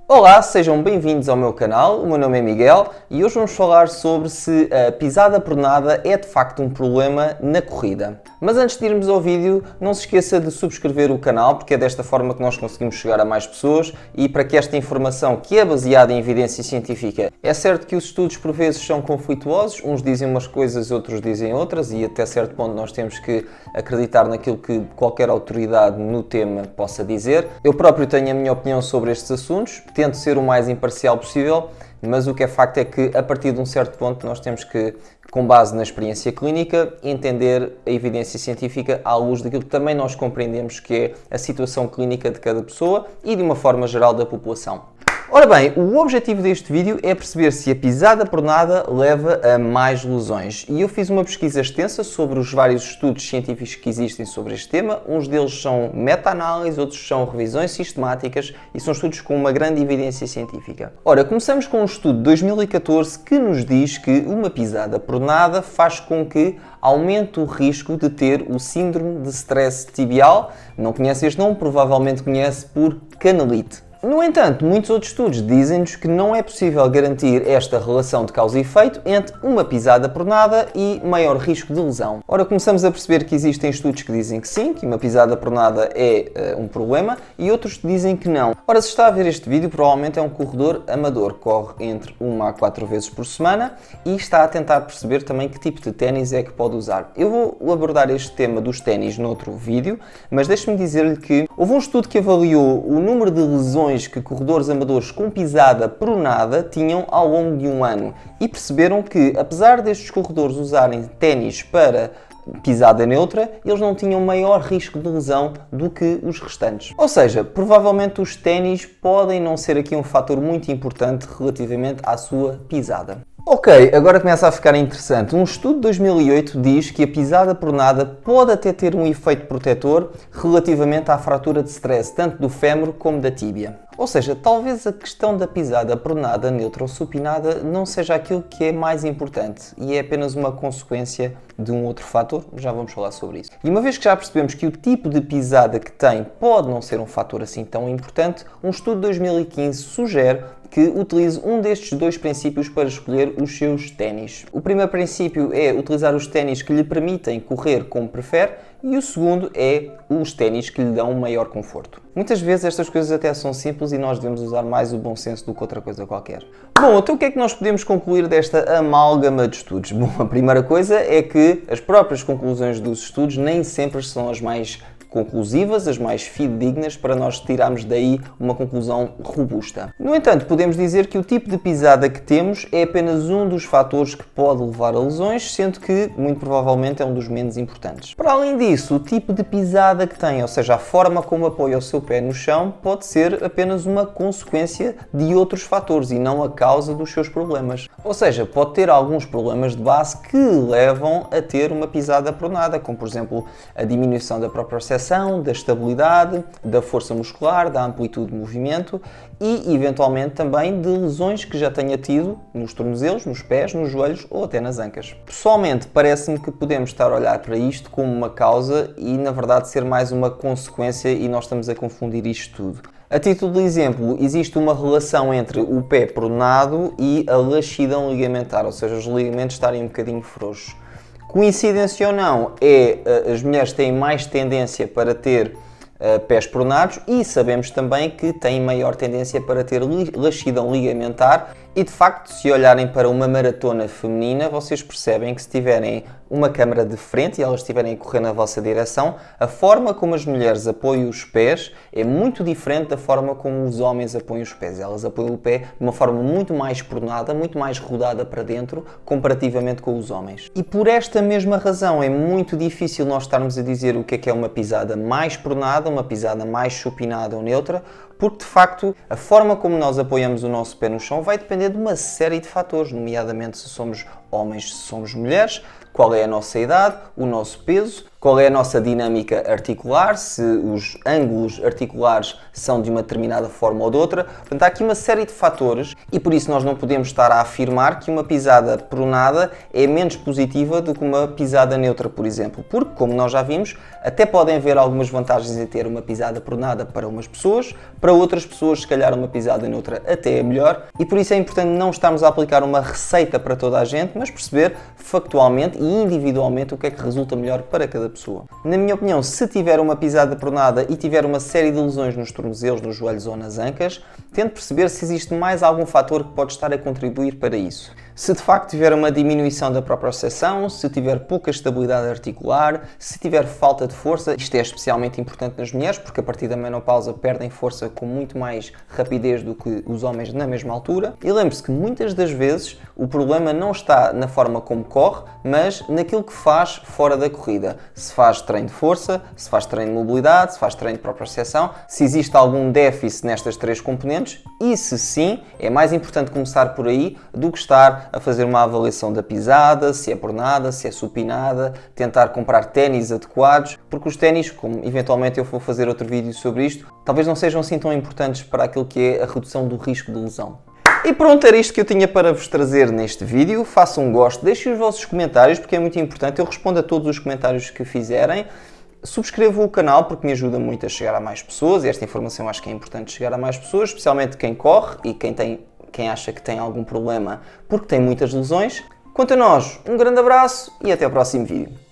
Olá, sejam bem-vindos ao meu canal, o meu nome é Miguel e hoje vamos falar sobre se a pisada pronada é de facto um problema na corrida. Mas antes de irmos ao vídeo, não se esqueça de subscrever o canal porque é desta forma que nós conseguimos chegar a mais pessoas e para que esta informação, que é baseada em evidência científica, é certo que os estudos por vezes são conflituosos, uns dizem umas coisas, outros dizem outras e até certo ponto nós temos que acreditar naquilo que qualquer autoridade no tema possa dizer. Eu próprio tenho a minha opinião sobre estes assuntos, tento ser o mais imparcial possível, mas o que é facto é que a partir de um certo ponto nós temos que, com base na experiência clínica, entender a evidência científica à luz daquilo que também nós compreendemos que é a situação clínica de cada pessoa e de uma forma geral da população. Ora bem, o objetivo deste vídeo é perceber se a pisada pronada leva a mais lesões. E eu fiz uma pesquisa extensa sobre os vários estudos científicos que existem sobre este tema. Uns deles são meta-análises, outros são revisões sistemáticas e são estudos com uma grande evidência científica. Ora, começamos com um estudo de 2014 que nos diz que uma pisada pronada faz com que aumente o risco de ter o síndrome de stress tibial. Não conhece este nome? Provavelmente conhece por canelite. No entanto, muitos outros estudos dizem-nos que não é possível garantir esta relação de causa e efeito entre uma pisada pronada e maior risco de lesão. Ora, começamos a perceber que existem estudos que dizem que sim, que uma pisada pronada é um problema, e outros dizem que não. Ora, se está a ver este vídeo, provavelmente é um corredor amador, corre entre 1 a 4 vezes por semana e está a tentar perceber também que tipo de ténis é que pode usar. Eu vou abordar este tema dos ténis noutro vídeo, mas deixe-me dizer-lhe que houve um estudo que avaliou o número de lesões que corredores amadores com pisada pronada tinham ao longo de um ano e perceberam que, apesar destes corredores usarem ténis para pisada neutra, eles não tinham maior risco de lesão do que os restantes. Ou seja, provavelmente os ténis podem não ser aqui um fator muito importante relativamente à sua pisada. Ok, agora começa a ficar interessante. Um estudo de 2008 diz que a pisada pronada pode até ter um efeito protetor relativamente à fratura de stress, tanto do fémur como da tíbia. Ou seja, talvez a questão da pisada pronada, neutra ou supinada não seja aquilo que é mais importante e é apenas uma consequência de um outro fator, já vamos falar sobre isso. E uma vez que já percebemos que o tipo de pisada que tem pode não ser um fator assim tão importante, um estudo de 2015 sugere que utilize um destes dois princípios para escolher os seus ténis. O primeiro princípio é utilizar os ténis que lhe permitem correr como prefere e o segundo é os ténis que lhe dão um maior conforto. Muitas vezes estas coisas até são simples e nós devemos usar mais o bom senso do que outra coisa qualquer. Bom, então o que é que nós podemos concluir desta amálgama de estudos? Bom, a primeira coisa é que as próprias conclusões dos estudos nem sempre são as mais conclusivas, as mais fidedignas, para nós tirarmos daí uma conclusão robusta. No entanto, podemos dizer que o tipo de pisada que temos é apenas um dos fatores que pode levar a lesões, sendo que, muito provavelmente, é um dos menos importantes. Para além disso, o tipo de pisada que tem, ou seja, a forma como apoia o seu pé no chão, pode ser apenas uma consequência de outros fatores e não a causa dos seus problemas. Ou seja, pode ter alguns problemas de base que levam a ter uma pisada pronada, como por exemplo a diminuição da própria da estabilidade, da força muscular, da amplitude de movimento e, eventualmente, também de lesões que já tenha tido nos tornozelos, nos pés, nos joelhos ou até nas ancas. Pessoalmente, parece-me que podemos estar a olhar para isto como uma causa e, na verdade, ser mais uma consequência e nós estamos a confundir isto tudo. A título de exemplo, existe uma relação entre o pé pronado e a laxidão ligamentar, ou seja, os ligamentos estarem um bocadinho frouxos. Coincidência ou não, as mulheres têm mais tendência para ter pés pronados e sabemos também que têm maior tendência para ter laxidão ligamentar e de facto, se olharem para uma maratona feminina, vocês percebem que se tiverem uma câmara de frente e elas estiverem a correr na vossa direção, a forma como as mulheres apoiam os pés é muito diferente da forma como os homens apoiam os pés. Elas apoiam o pé de uma forma muito mais pronada, muito mais rodada para dentro, comparativamente com os homens. E por esta mesma razão é muito difícil nós estarmos a dizer o que é uma pisada mais pronada, uma pisada mais supinada ou neutra, porque de facto a forma como nós apoiamos o nosso pé no chão vai depender de uma série de fatores, nomeadamente se somos homens se somos mulheres, qual é a nossa idade, o nosso peso, qual é a nossa dinâmica articular, se os ângulos articulares são de uma determinada forma ou de outra. Portanto, há aqui uma série de fatores e por isso nós não podemos estar a afirmar que uma pisada pronada é menos positiva do que uma pisada neutra, por exemplo. Porque, como nós já vimos, até podem haver algumas vantagens em ter uma pisada pronada para umas pessoas, para outras pessoas, se calhar, uma pisada neutra até é melhor. E por isso é importante não estarmos a aplicar uma receita para toda a gente, mas perceber factualmente e individualmente o que é que resulta melhor para cada pessoa. Na minha opinião, se tiver uma pisada pronada e tiver uma série de lesões nos tornozelos, nos joelhos ou nas ancas, tente perceber se existe mais algum fator que pode estar a contribuir para isso. Se de facto tiver uma diminuição da propriocepção, se tiver pouca estabilidade articular, se tiver falta de força, isto é especialmente importante nas mulheres, porque a partir da menopausa perdem força com muito mais rapidez do que os homens na mesma altura. E lembre-se que muitas das vezes o problema não está na forma como corre, mas naquilo que faz fora da corrida. Se faz treino de força, se faz treino de mobilidade, se faz treino de propriocepção, se existe algum déficit nestas três componentes e se sim, é mais importante começar por aí do que estar a fazer uma avaliação da pisada, se é pronada, se é supinada, tentar comprar ténis adequados, porque os ténis, como eventualmente eu vou fazer outro vídeo sobre isto, talvez não sejam assim tão importantes para aquilo que é a redução do risco de lesão. E pronto, era isto que eu tinha para vos trazer neste vídeo. Façam um gosto, deixem os vossos comentários, porque é muito importante. Eu respondo a todos os comentários que fizerem. Subscrevam o canal porque me ajuda muito a chegar a mais pessoas e esta informação acho que é importante chegar a mais pessoas, especialmente quem corre e quem acha que tem algum problema porque tem muitas lesões. Quanto a nós, um grande abraço e até ao próximo vídeo.